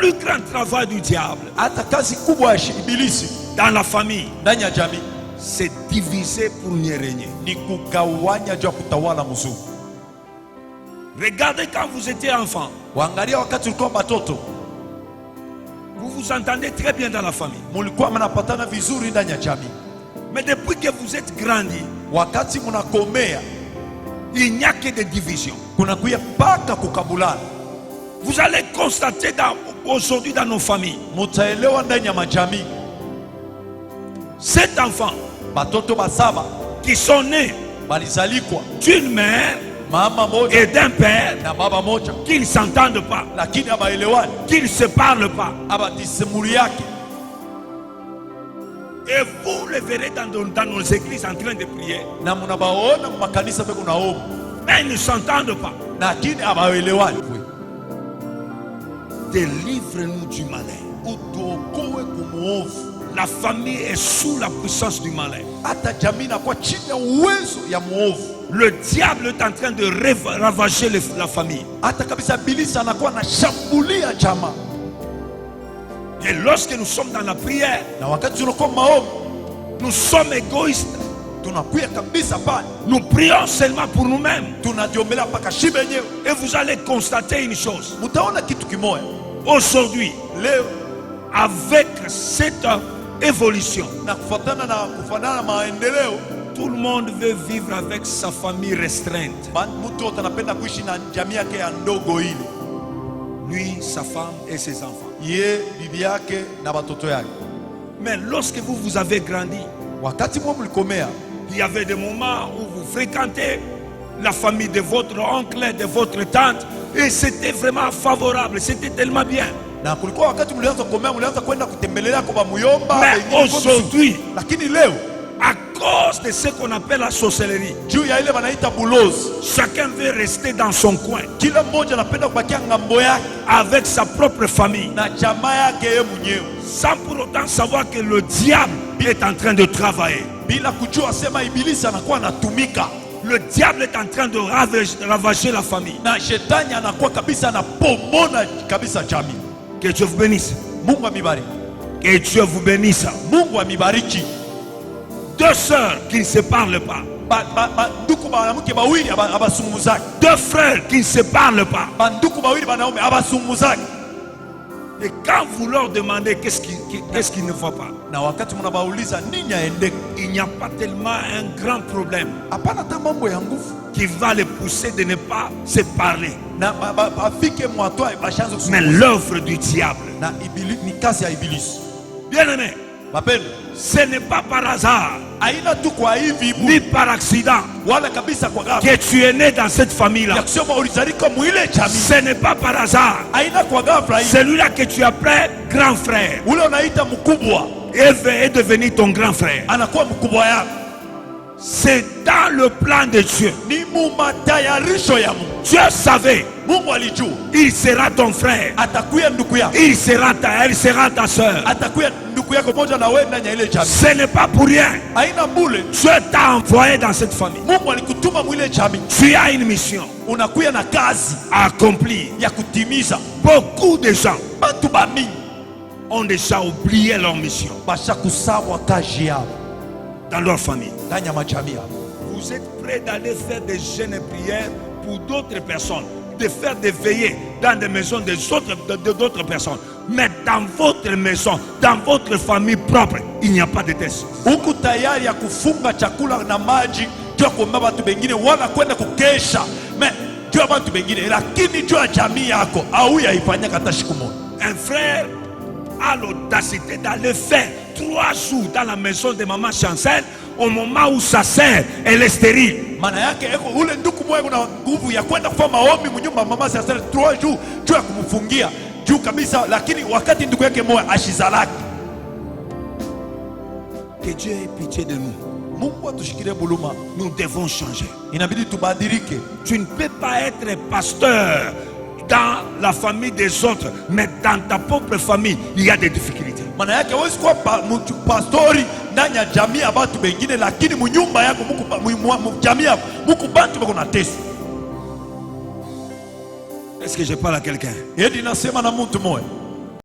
plus grand travail du diable hata kazi kubwa ya ibilisi dans la famille, ndani ya jamii c'est diviser pour mieux régner. ni kugawanya juu ya kutawala mzuri. Regardez quand vous étiez enfant, Waangalia wakati ulikuwa batoto, vous vous entendez très bien dans la famille. mulikuwa mnapatana vizuri ndani ya jamii. Mais depuis que vous êtes grandi, Wakati mnakomea, il n'y a que des divisions. kuna kuya paka kukabulana. Vous allez constater aujourd'hui dans nos familles, Mutaelewa ndani ya majamii, 7 enfants batoto basaba qui sont nés balizalikwa d'une mère mama moja et d'un père, na baba moja, qui ne s'entendent pas, lakini abaelewani, qui ne se parlent pas. abatisemuri yake. Et vous le verrez dans nos églises en train de prier. Na munabaona makanisa beko naomba, Mais ils ne s'entendent pas. lakini abaelewani. Délivre-nous du malin. Utuokoe kumuovu. La famille est sous la puissance du malin. Hata jamii inakuwa chini ya uwezo ya muovu. Le diable est en train de ravager la famille. Hata kabisa bilisi anakuwa anashambulia jamaa. Et lorsque nous sommes dans la prière, Na wakati tunakuwa maombi, nous sommes égoïstes. tunakuya kabisa pale, Nous prions seulement pour nous-mêmes. tunajiombelea mpaka shibe yenyewe. Et vous allez constater une chose. Mutaona kitu kimoja Aujourd'hui, leo, avec cette évolution, na kufuatana na maendeleo, tout le monde veut vivre avec sa famille restreinte. mtu wote anapenda kuishi na jamii yake ya ndogo ile, Lui, sa femme et ses enfants. ye bibi yake na batoto yake. Mais lorsque vous avez grandi, Wakati mwe mlikomea, il y avait des moments où vous fréquentez la famille de votre oncle, de votre tante, et c'était vraiment favorable, c'était tellement bien. na kulikuwa wakati mlianza kukomea, mlianza kwenda kutembelea kwa muyomba. Mais aujourd'hui, Lakini leo à cause de ce qu'on appelle la sorcellerie, juu ya ile wanaita bulozi, chacun veut rester dans son coin, kila mmoja anapenda kubakia ngambo yake avec sa propre famille, na jamaa yake yeye mwenyewe, sans pour autant savoir que le diable est en train de travailler. bila kujua sema ibilisi anakuwa anatumika Le diable est en train de ravager la famille. na shetani anakuwa kabisa anapomona kabisa jamii. Que Dieu vous bénisse. Mungu amibariki, Que Dieu vous bénisse. Mungu amibariki. Deux sœurs qui ne se parlent pas. Banduku banamke bawili abasungumuzaki, Deux frères qui ne se parlent pas. banduku bawili banaume abasungumuzaki. Et quand vous leur demandez qu'est-ce qui ne va pas, Na wakati mnabauliza nini aendeke, il n'y a pas tellement un grand problème hapana hata mambo ya nguvu qui va les pousser de ne pas se parler. na afike mwatoa bashanzo Mais kusungumuza. l'œuvre du diable, Na ibilisi ni kazi ya ibilisi. bien aimé, Mapendo ce n'est pas par hasard haina tu kwa hivi ni par accident wala kabisa kwa ghafla que tu es né dans cette famille-là. ya kusema ulizalika mwile jamii, Ce n'est pas par hasard. haina kwa ghafla hii. Celui-là que tu appelles grand frère Ule unaita mkubwa est devenu ton grand frère. anakuwa mkubwa yako, C'est dans le plan de Dieu. ni mumatayarisho ya Mungu. Dieu savait, Mungu alijua il sera ton frère, atakuya ndugu yako, elle sera ta soeur. atakuya ndugu yako moja na wewe ndani ya ile jamii. Ce n'est pas pour rien. Haina bule, Dieu t'a envoyé dans cette famille. Mungu alikutuma mwile jamii, Tu as une mission unakuya na kazi à accomplir. ya kutimiza. Beaucoup de gens Batu bamingi ont déjà oublié leur mission basha kusabwa kazi yao dans leur famille. ndani ya majamii yao. Vous êtes prêts d'aller faire des jeûnes et prières pour d'autres personnes, de faire des veillées dans des maisons d'autres personnes. Mais dans votre maison, dans votre famille propre, il n'y a pas de test. Huku tayari ya kufunga chakula na maji juu ya kuomba watu wengine, wala kwenda kukesha juu ya watu wengine, lakini juu ya jamii yako au yaifanya hata siku moja. Un frère a l'audacité d'aller faire 3 jours dans la maison de maman Chancel au moment où sa sœur elle est stérile. Maana yake ule ndugu mmoja kuna nguvu ya kwenda kufanya maombi mnyumba mama sasa 3 jours juu ya kumfungia juu kabisa, lakini wakati ndugu yake mmoja ashizalaki. Que Dieu ait pitié de nous. Mungu atushikilie buluma, Nous devons changer. inabidi tubadilike. Tu ne peux pas être pasteur dans la famille des autres, mais dans ta propre famille, il y a des difficultés. Maana yake huwezi kuwa pastori ndani ya jamii ya watu wengine, lakini mnyumba yako jamii yako muku bantu bako na teso. Est-ce que je parle à quelqu'un? Yedi nasema na mtu moja.